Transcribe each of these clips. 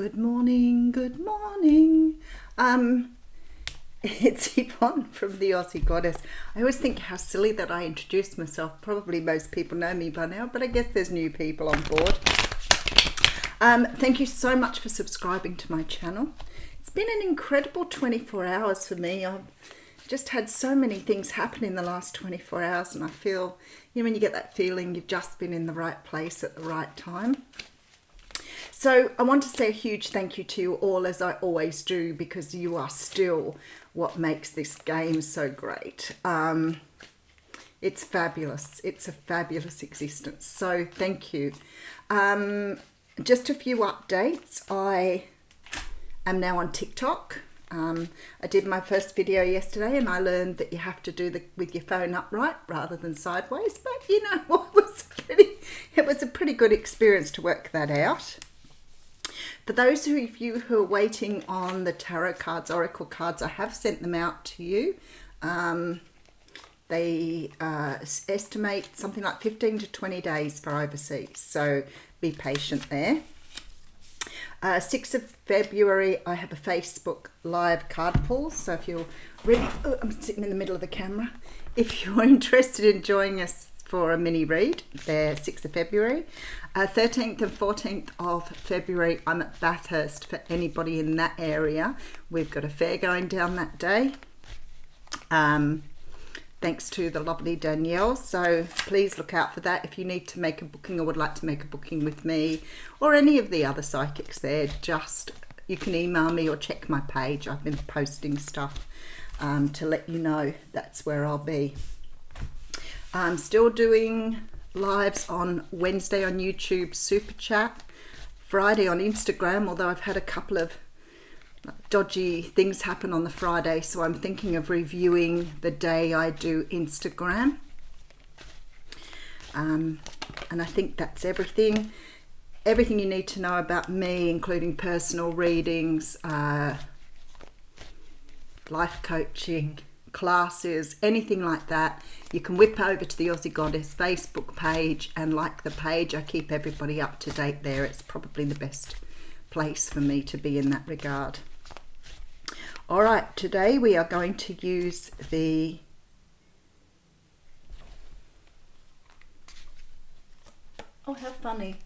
Good morning, good morning. It's Yvonne from the Aussie Goddess. I always think how silly that I introduced myself. Probably most people know me by now, but I guess there's new people on board. Thank you so much for subscribing to my channel. It's been an incredible 24 hours for me. I've just had so many things happen in the last 24 hours, and I feel, when you get that feeling you've just been in the right place at the right time. So I want to say a huge thank you to you all, as I always do, because you are still what makes this game so great. It's fabulous. It's a fabulous existence. So thank you. Just a few updates. I am now on TikTok. I did my first video yesterday and I learned that you have to do with your phone upright rather than sideways. But you know what, it was a pretty good experience to work that out. For those of you who are waiting on the tarot cards, oracle cards, I have sent them out to you. They estimate something like 15 to 20 days for overseas, so be patient there. 6th of February, I have a Facebook live card pull, so if you're really, I'm sitting in the middle of the camera. If you're interested in joining us for a mini read, there, 6th of February. 13th and 14th of February, I'm at Bathurst for anybody in that area. We've got a fair going down that day. Thanks to the lovely Danielle, so please look out for that. If you need to make a booking or would like to make a booking with me or any of the other psychics there, you can email me or check my page. I've been posting stuff to let you know that's where I'll be. I'm still doing lives on Wednesday on YouTube, Super Chat, Friday on Instagram, although I've had a couple of dodgy things happen on the Friday, so I'm thinking of reviewing the day I do Instagram. And I think that's everything you need to know about me, including personal readings, life coaching, classes, anything like that. You can whip over to the Aussie Goddess Facebook page and like the page. I keep everybody up to date there. It's probably the best place for me to be in that regard. All right, today we are going to use the how funny.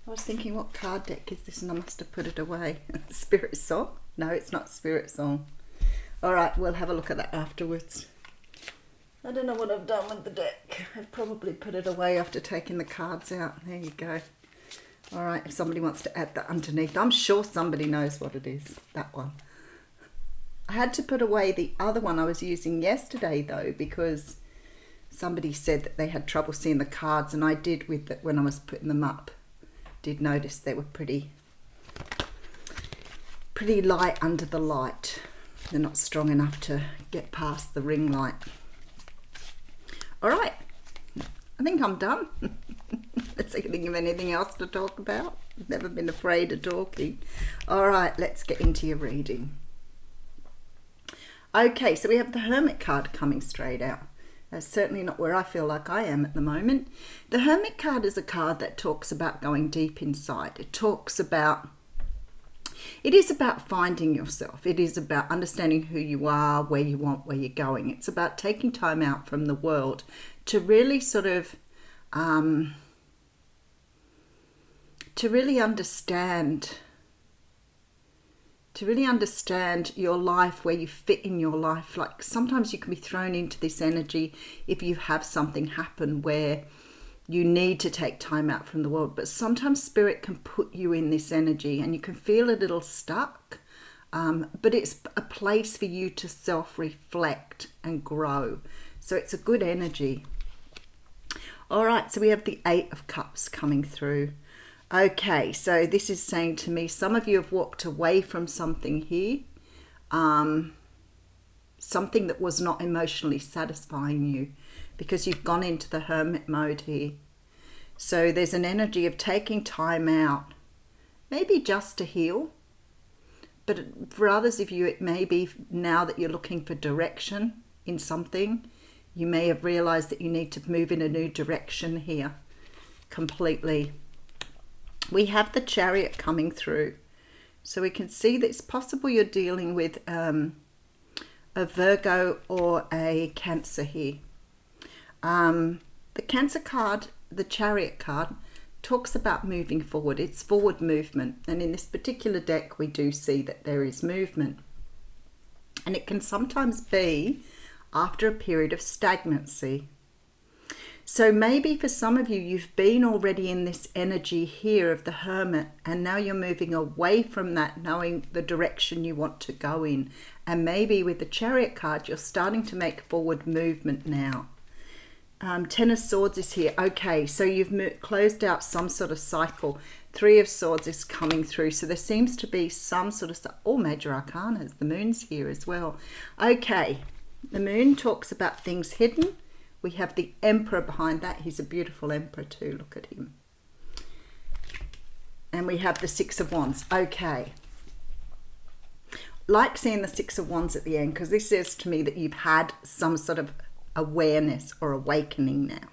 I was thinking, what card deck is this? And I must have put it away. Spirit Song? No, it's not Spirit Song. All right, we'll have a look at that afterwards. I don't know what I've done with the deck. I've probably put it away after taking the cards out. There you go. All right, if somebody wants to add that underneath. I'm sure somebody knows what it is, that one. I had to put away the other one I was using yesterday, though, because somebody said that they had trouble seeing the cards, and I did with it when I was putting them up. Did notice they were pretty light under the light. They're not strong enough to get past the ring light. All right, I think I'm done. Let's think of anything else to talk about. I've never been afraid of talking. All right, let's get into your reading. Okay, so we have the Hermit card coming straight out. That's certainly not where I feel like I am at the moment. The Hermit card is a card that talks about going deep inside. It is about finding yourself. It is about understanding who you are, where you want, where you're going. It's about taking time out from the world to really sort of, to really understand your life, where you fit in your life. Like sometimes you can be thrown into this energy if you have something happen where you need to take time out from the world, but sometimes spirit can put you in this energy and you can feel a little stuck, but it's a place for you to self-reflect and grow. So it's a good energy. All right, so we have the 8 of Cups coming through. Okay, so this is saying to me, some of you have walked away from something here, something that was not emotionally satisfying you, because you've gone into the hermit mode here. So there's an energy of taking time out, maybe just to heal. But for others of you, it may be now that you're looking for direction in something. You may have realized that you need to move in a new direction here completely. We have the Chariot coming through. So we can see that it's possible you're dealing with a Virgo or a Cancer here. The Cancer card, the Chariot card, talks about moving forward. It's forward movement. And in this particular deck, we do see that there is movement. And it can sometimes be after a period of stagnancy. So maybe for some of you, you've been already in this energy here of the Hermit, and now you're moving away from that, knowing the direction you want to go in. And maybe with the Chariot card, you're starting to make forward movement now. Ten of Swords is here. Okay, so you've closed out some sort of cycle. Three of Swords is coming through. So there seems to be some sort of, all major arcanas. The Moon's here as well. Okay, the Moon talks about things hidden. We have the Emperor behind that. He's a beautiful Emperor too. Look at him. And we have the Six of Wands. Okay. Like seeing the Six of Wands at the end, because this says to me that you've had some sort of awareness or awakening now.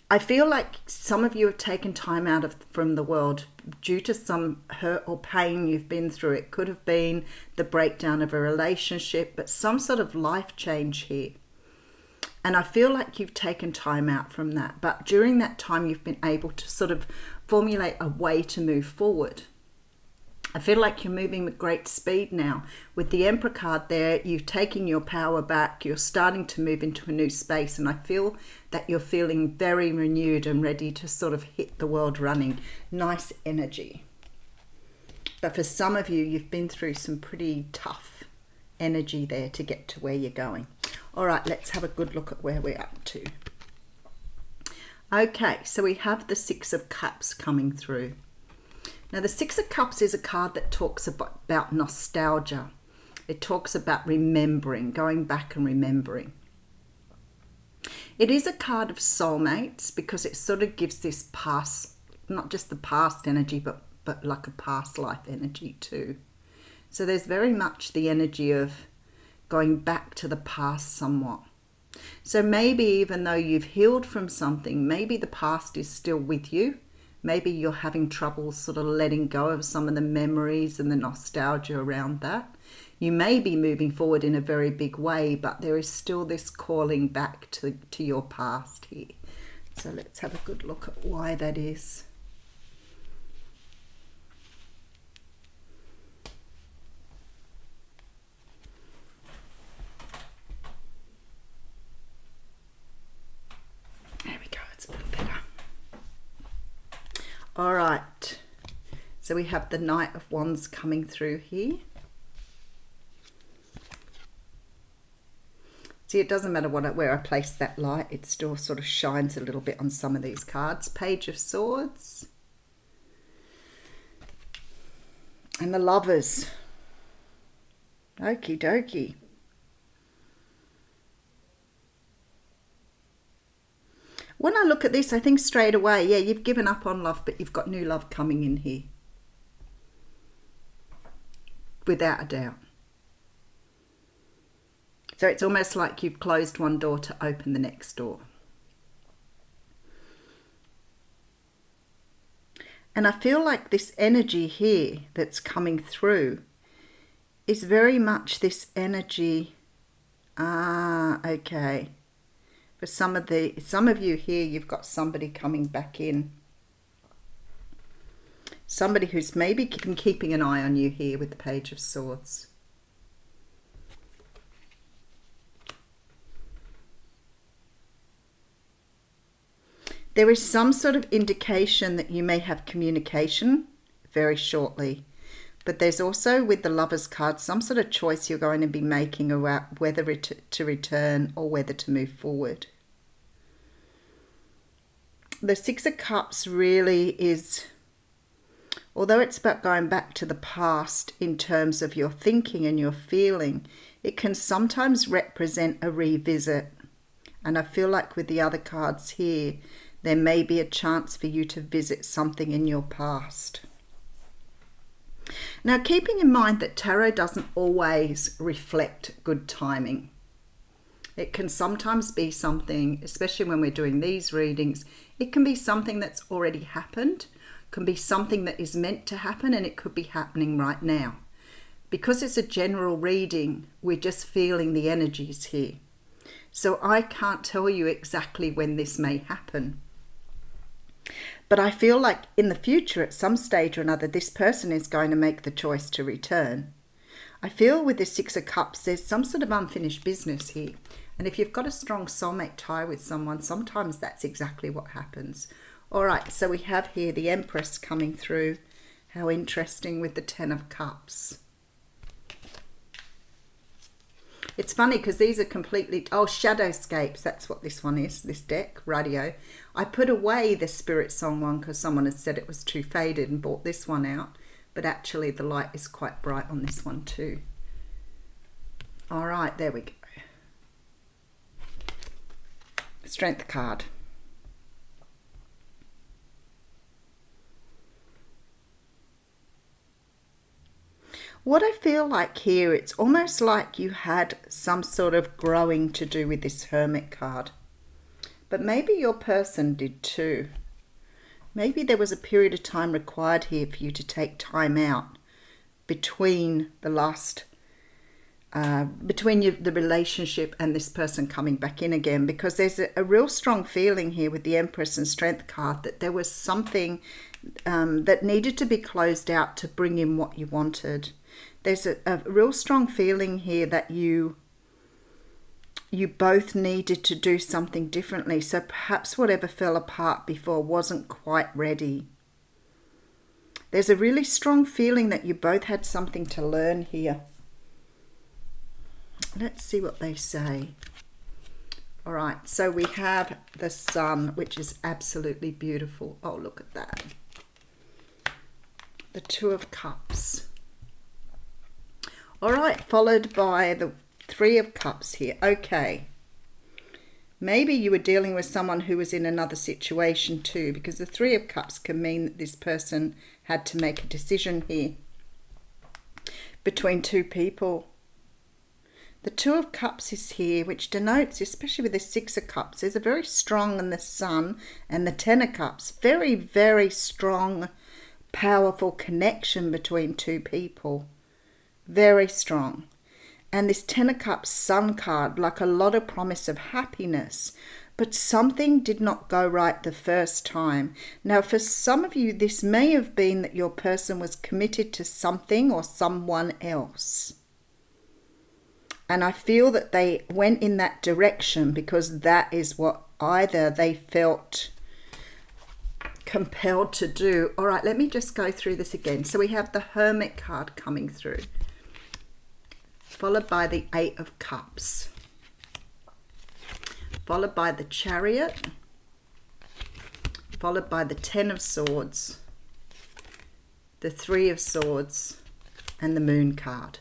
I feel like some of you have taken time out from the world due to some hurt or pain you've been through. It could have been the breakdown of a relationship, but some sort of life change here. And I feel like you've taken time out from that. But during that time, you've been able to sort of formulate a way to move forward. I feel like you're moving with great speed now. With the Emperor card there, you've taken your power back. You're starting to move into a new space. And I feel that you're feeling very renewed and ready to sort of hit the world running. Nice energy. But for some of you, you've been through some pretty tough energy there to get to where you're going. All right, let's have a good look at where we're up to. Okay, so we have the Six of Cups coming through. Now, the Six of Cups is a card that talks about nostalgia. It talks about remembering, going back and remembering. It is a card of soulmates because it sort of gives this past, not just the past energy, but like a past life energy too. So there's very much the energy of going back to the past somewhat. So maybe even though you've healed from something, maybe the past is still with you. Maybe you're having trouble sort of letting go of some of the memories and the nostalgia around that. You may be moving forward in a very big way, but there is still this calling back to your past here. So let's have a good look at why that is. All right, so we have the Knight of Wands coming through here. See, it doesn't matter where I place that light, it still sort of shines a little bit on some of these cards. Page of Swords. And the Lovers. Okie dokie. When I look at this, I think straight away, yeah, you've given up on love, but you've got new love coming in here. Without a doubt. So it's almost like you've closed one door to open the next door. And I feel like this energy here that's coming through is very much this energy. Okay. For some of you here, you've got somebody coming back in. Somebody who's maybe been keeping an eye on you here with the Page of Swords. There is some sort of indication that you may have communication very shortly. But there's also, with the Lovers card, some sort of choice you're going to be making about whether to return or whether to move forward. The Six of Cups really is, although it's about going back to the past in terms of your thinking and your feeling, it can sometimes represent a revisit. And I feel like with the other cards here, there may be a chance for you to visit something in your past. Now, keeping in mind that tarot doesn't always reflect good timing. It can sometimes be something, especially when we're doing these readings, it can be something that's already happened. can be something that is meant to happen, and it could be happening right now. Because it's a general reading, we're just feeling the energies here. So I can't tell you exactly when this may happen. But I feel like in the future, at some stage or another, this person is going to make the choice to return. I feel with the Six of Cups, there's some sort of unfinished business here. And if you've got a strong soulmate tie with someone, sometimes that's exactly what happens. All right, so we have here the Empress coming through. How interesting with the Ten of Cups. It's funny because these are completely... Oh, Shadowscapes, that's what this one is, this deck, radio. I put away the Spirit Song one because someone had said it was too faded and bought this one out. But actually the light is quite bright on this one too. All right, there we go. Strength card. What I feel like here, it's almost like you had some sort of growing to do with this Hermit card. But maybe your person did too. Maybe there was a period of time required here for you to take time out between the last, the relationship and this person coming back in again. Because there's a real strong feeling here with the Empress and Strength card that there was something that needed to be closed out to bring in what you wanted. There's a real strong feeling here that you both needed to do something differently. So perhaps whatever fell apart before wasn't quite ready. There's a really strong feeling that you both had something to learn here. Let's see what they say. All right, so we have the Sun, which is absolutely beautiful. Oh, look at that. The Two of Cups. All right, followed by the Three of Cups here. Okay. Maybe you were dealing with someone who was in another situation too, because the Three of Cups can mean that this person had to make a decision here between two people. The Two of Cups is here, which denotes, especially with the Six of Cups, there's a very strong in the Sun, and the Ten of Cups. Very, very strong, powerful connection between two people. Very strong. And this Ten of Cups Sun card, like a lot of promise of happiness, but something did not go right the first time. Now, for some of you, this may have been that your person was committed to something or someone else. And I feel that they went in that direction because that is what either they felt compelled to do. All right, let me just go through this again. So we have the Hermit card coming through, followed by the Eight of Cups, followed by the Chariot, followed by the Ten of Swords, the Three of Swords, and the Moon card.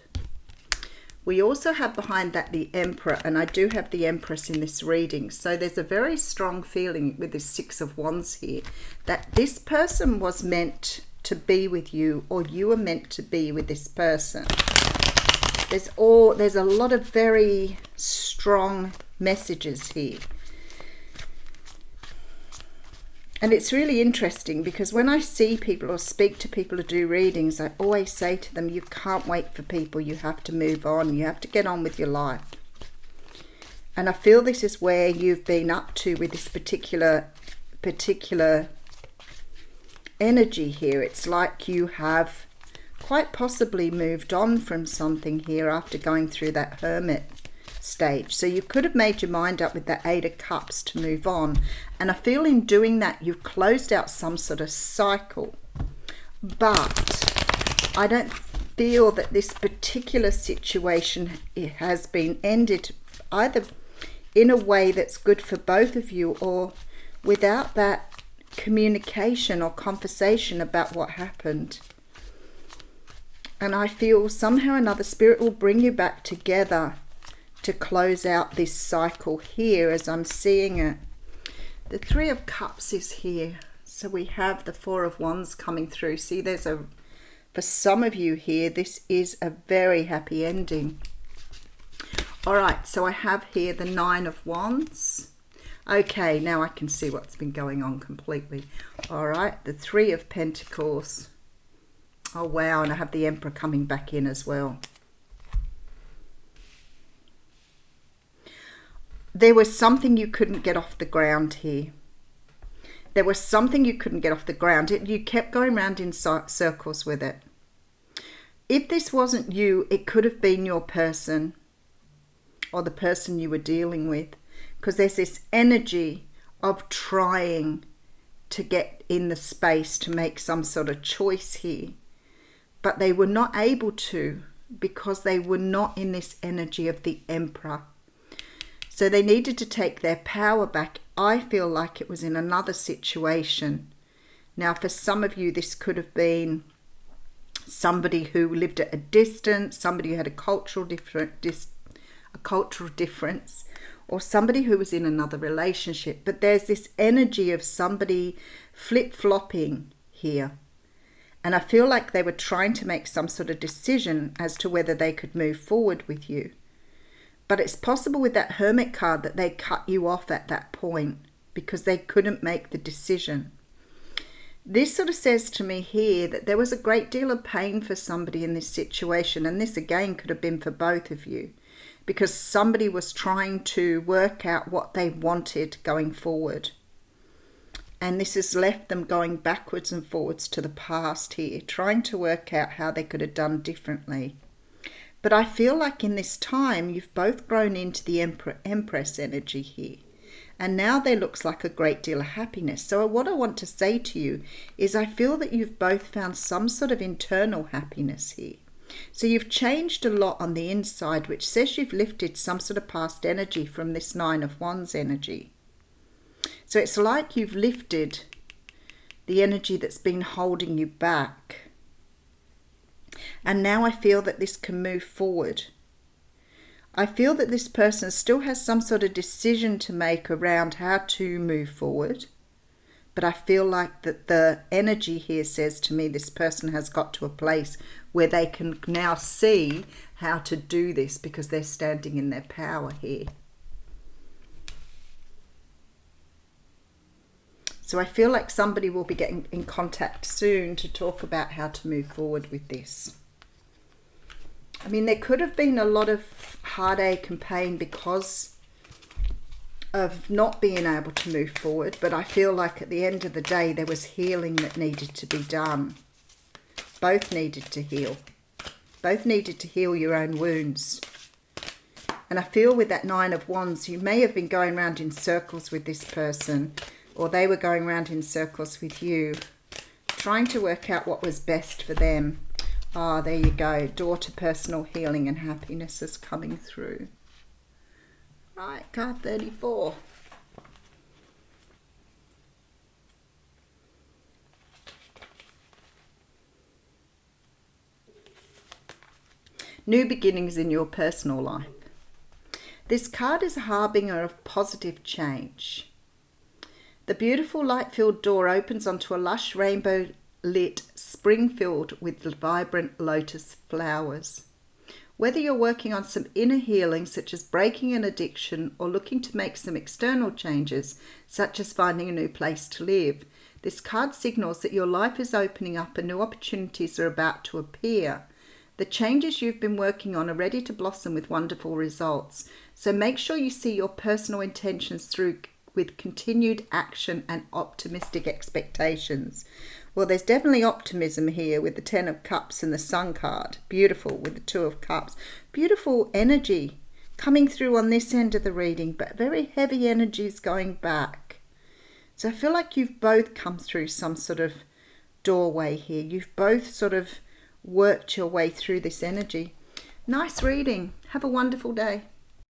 We also have behind that the Emperor, and I do have the Empress in this reading. So there's a very strong feeling with the Six of Wands here that this person was meant to be with you, or you were meant to be with this person. There's a lot of very strong messages here. And it's really interesting because when I see people or speak to people who do readings, I always say to them, you can't wait for people, you have to move on, you have to get on with your life. And I feel this is where you've been up to with this particular energy here. It's like you have quite possibly moved on from something here after going through that Hermit stage. So you could have made your mind up with that Eight of Cups to move on. And I feel in doing that, you've closed out some sort of cycle. But I don't feel that this particular situation has been ended either in a way that's good for both of you, or without that communication or conversation about what happened. And I feel somehow or another Spirit will bring you back together to close out this cycle here as I'm seeing it. The Three of Cups is here. So we have the Four of Wands coming through. See, for some of you here, this is a very happy ending. All right, so I have here the Nine of Wands. Okay, now I can see what's been going on completely. All right, the Three of Pentacles. Oh, wow, and I have the Emperor coming back in as well. There was something you couldn't get off the ground here. There was something you couldn't get off the ground. You kept going round in circles with it. If this wasn't you, it could have been your person or the person you were dealing with, because there's this energy of trying to get in the space to make some sort of choice here. But they were not able to because they were not in this energy of the Emperor. So they needed to take their power back. I feel like it was in another situation. Now, for some of you, this could have been somebody who lived at a distance, somebody who had a cultural difference, or somebody who was in another relationship. But there's this energy of somebody flip-flopping here. And I feel like they were trying to make some sort of decision as to whether they could move forward with you. But it's possible with that Hermit card that they cut you off at that point because they couldn't make the decision. This sort of says to me here that there was a great deal of pain for somebody in this situation. And this again could have been for both of you, because somebody was trying to work out what they wanted going forward. And this has left them going backwards and forwards to the past here, trying to work out how they could have done differently. But I feel like in this time, you've both grown into the Empress energy here. And now there looks like a great deal of happiness. So what I want to say to you is I feel that you've both found some sort of internal happiness here. So you've changed a lot on the inside, which says you've lifted some sort of past energy from this Nine of Wands energy. So it's like you've lifted the energy that's been holding you back. And now I feel that this can move forward. I feel that this person still has some sort of decision to make around how to move forward. But I feel like that the energy here says to me this person has got to a place where they can now see how to do this because they're standing in their power here. So I feel like somebody will be getting in contact soon to talk about how to move forward with this. I mean, there could have been a lot of heartache and pain because of not being able to move forward, but I feel like at the end of the day there was healing that needed to be done. Both needed to heal. Both needed to heal your own wounds. And I feel with that Nine of Wands, you may have been going around in circles with this person, or they were going around in circles with you, trying to work out what was best for them. Ah, there you go. Door to personal healing and happiness is coming through. Right, card 34. New beginnings in your personal life. This card is a harbinger of positive change. The beautiful light-filled door opens onto a lush rainbow-lit spring filled with vibrant lotus flowers. Whether you're working on some inner healing, such as breaking an addiction, or looking to make some external changes, such as finding a new place to live, this card signals that your life is opening up and new opportunities are about to appear. The changes you've been working on are ready to blossom with wonderful results. So make sure you see your personal intentions through with continued action and optimistic expectations. Well, there's definitely optimism here with the Ten of Cups and the Sun card. Beautiful with the Two of Cups. Beautiful energy coming through on this end of the reading, but very heavy energies going back. So I feel like you've both come through some sort of doorway here. You've both sort of worked your way through this energy. Nice reading. Have a wonderful day.